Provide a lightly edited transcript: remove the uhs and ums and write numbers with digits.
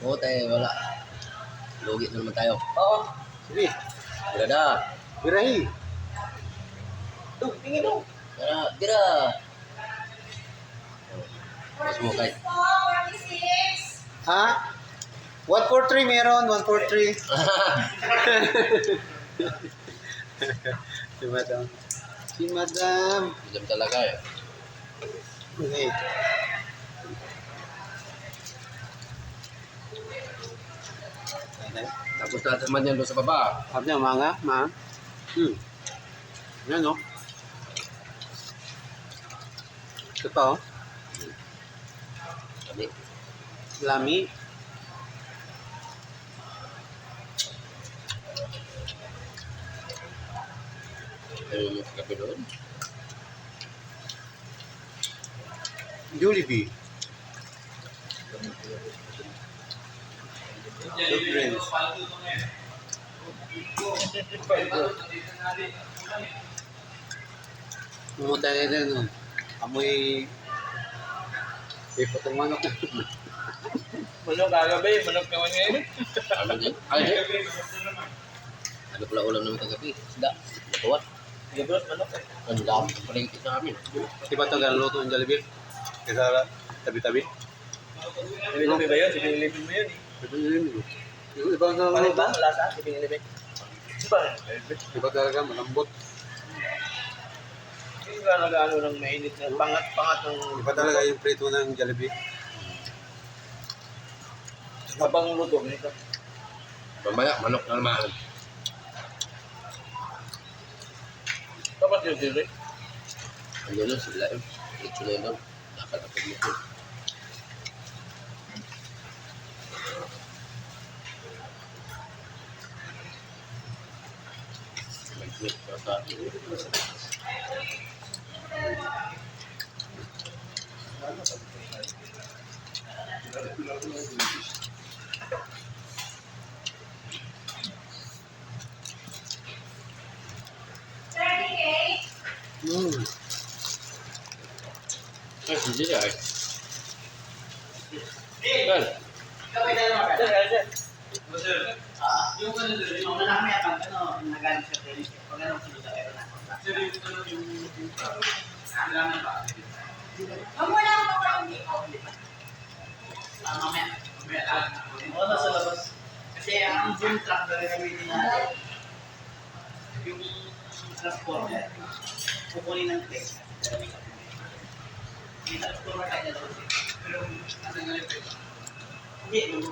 Oo, tayo, wala. Lugi na naman tayo. Oo. Sige. Tira na. Birahi. Ito, tingin mo. Tira, tira. Mas mo kahit. Ha? 143 meron, 143. Si Madam. Si Madam. Diyan talaga eh. Okay. Tapos natin man yan doon sa baba. Sabi niya, mga, ma. Yan, no? Ito pa, oh. Sabi. Lami. Ayun yung kape doon. Jollibee. Soft drinks. Pumunta na rin, no? Amoy... Ipotong manok. Manok kagabi, manok naman ngayon. Ano din? Ay, di. Ano pala ulam naman kagabi? Isda. Batuan. Gabrot, manok eh. Ang dami. Palengke sa amin. Di ba ito luto ng Jollibee? Kaya tabi-tabi? Pinilipin ba yun? Pinilipin mo yun eh. Yung ibang Paano luto. ba? Lasa? Pinilipin. Diba? Iba talaga, malambot. Hindi ka nag-ano ng mainit na pangat ng... Iba talaga yung prito ng Jollibee. Habang luto nito. Mamaya, manok na naman. Dapat yung sili. Ang gano'n sila yun. Ito na yun. Nakalapag mo ko. Mag-click pa sa akin. Ay, hindi na eh. Well, Yung ano doon, yung una namin ang ano, nagaling sa training. Pag ano, sila pero na. Alam ba? Mamula ko pa yung dito. Mamaya. Mamaya lang. Oo, nasa labas. Kasi ang boom truck na gagamitin natin, yung transporter, kukunin ng tech. Yung transporter tayo na lang. Pero, ano nga yung tech? Hindi, yung